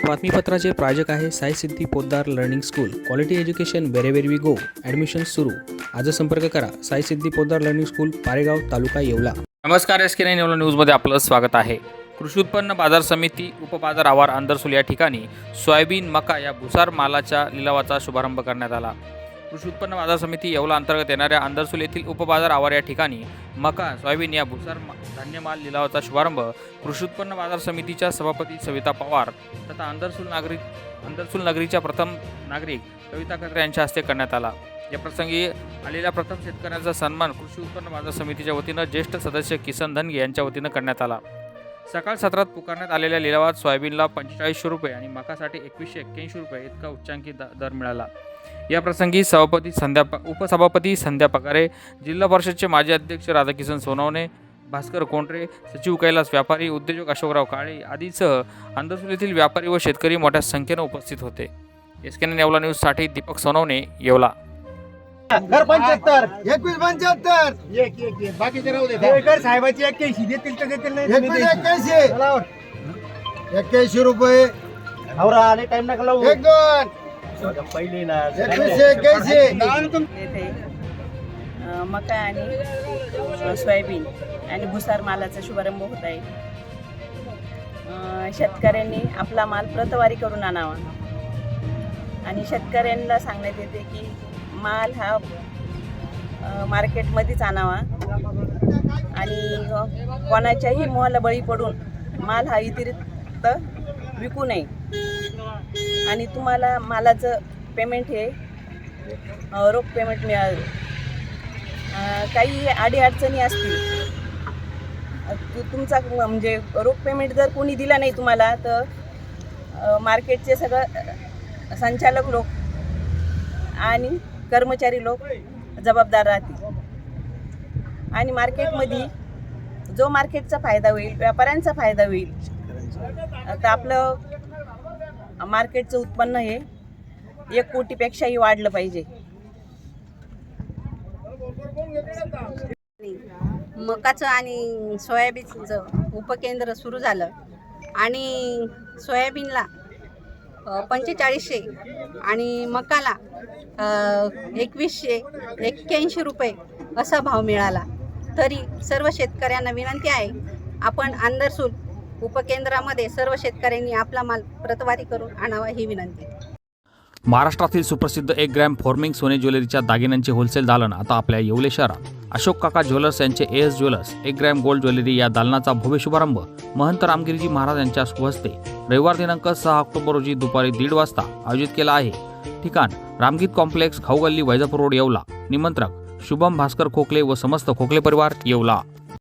बातमीपत्राचे प्रायोजक आहे Sai Siddhi Podar learning school. Quality education wherever we go. Admission सुरू. आज संपर्क करा साई सिद्धी पोद्दार लर्निंग स्कूल, पारेगाव, तालुका येवला. नमस्कार, SK9 येवला न्यूजमध्ये आपलं स्वागत आहे. कृषी उत्पन्न बाजार समिती उपबाजार आवार अंदरसूल या ठिकाणी सोयाबीन, मका या भुसार मालाच्या लिलावाचा शुभारंभ करण्यात आला. कृषी उत्पन्न बाजार समिती येवला अंतर्गत येणाऱ्या अंदरसूल येथील उपबाजार आवार या ठिकाणी मका, सोयाबीन या भुसार धान्य माल लिलावाचा शुभारंभ कृषी उत्पन्न बाजार समितीच्या सभापती सविता पवार तथा अंदरसूल नगरीच्या प्रथम नागरिक कविता कत्रे यांच्या हस्ते करण्यात आला. या प्रसंगी आलेल्या प्रथम शेतकऱ्यांचा सन्मान कृषी उत्पन्न बाजार समितीच्या वतीनं ज्येष्ठ सदस्य किसन धनगे यांच्या वतीनं करण्यात आला. सकाळ सत्रात पुकारण्यात आलेल्या लिलावात सोयाबीनला 4500 रुपये आणि मकासाठी 2181 रुपये इतका उच्चांकी दर मिळाला. या प्रसंगी उपसभापती संध्या पगारे, जिल्हा परिषदचे माजी अध्यक्ष राधाकिसन सोनवणे, भास्कर कोंडरे, सचिव कैलास व्यापारी, उद्योजक अशोकराव काळे आदीसह अंदरसूल येथील व्यापारी व शेतकरी मोठ्या संख्येने उपस्थित होते. SK9 येवला न्यूजसाठी दीपक सोनवणे, येवला. घर 75 21 75 बाकीचे राहू दे. घर साहेबाची 81 देतील तर देतील नाही 81 रुपये. आवरा आणि टाइम नका लावू. 1 2 पहिली ना 21 येथे मका आणि सोयाबीन आणि भुसार मालाचा शुभारंभ होत आहे. शेतकऱ्यांनी आपला माल प्रतवारी करून आणावा आणि शेतकऱ्यांना सांगण्यात येते की माल हा मार्केटमध्येच आणावा आणि कोणाच्याही मोहाला बळी पडून माल हा इतरित विकू नये आणि तुम्हाला मालाचं पेमेंट हे रोख पेमेंट मिळावे. काही अडीअडचणी असतील, तुमचा म्हणजे रोख पेमेंट जर कोणी दिला नाही तुम्हाला तर मार्केटचे सगळं संचालक लोक आणि कर्मचारी लोक जबाबदार राहतील आणि मार्केटमध्ये जो मार्केटचा फायदा होईल, व्यापाऱ्यांचा फायदा होईल. आता आपलं मार्केटचं उत्पन्न हे 1 कोटीपेक्षाही वाढलं पाहिजे. मकाचं आणि सोयाबीनचं उपकेंद्र सुरू झालं आणि सोयाबीनला 4500 आणि मकाला 2181 रुपये असा भाव मिळाला. तरी सर्व शेतकऱ्यांना विनंती आहे, आपण अंदरसूल उपकेंद्रामध्ये सर्व शेतकऱ्यांनी आपला माल प्रतवारी करून आणावा ही विनंती. महाराष्ट्रातील सुप्रसिद्ध 1 ग्रॅम फॉर्मिंग सोने ज्वेलरीच्या दागिन्यांचे होलसेल दालन आता आपल्या येवले शहरात. अशोक काका ज्वेलर्स यांचे AS jewellers 1 gram gold jewellery या दालनाचा भव्य शुभारंभ महंत रामगिरीजी महाराज यांच्या शुभहस्ते रविवार दिनांक 6 ऑक्टोबर रोजी दुपारी 1:30 वाजता आयोजित केला आहे. ठिकाण रामगीत कॉम्प्लेक्स, खाऊगल्ली, वैजापूर रोड, येवला. निमंत्रक शुभम भास्कर खोकले व समस्त खोकले परिवार, येवला.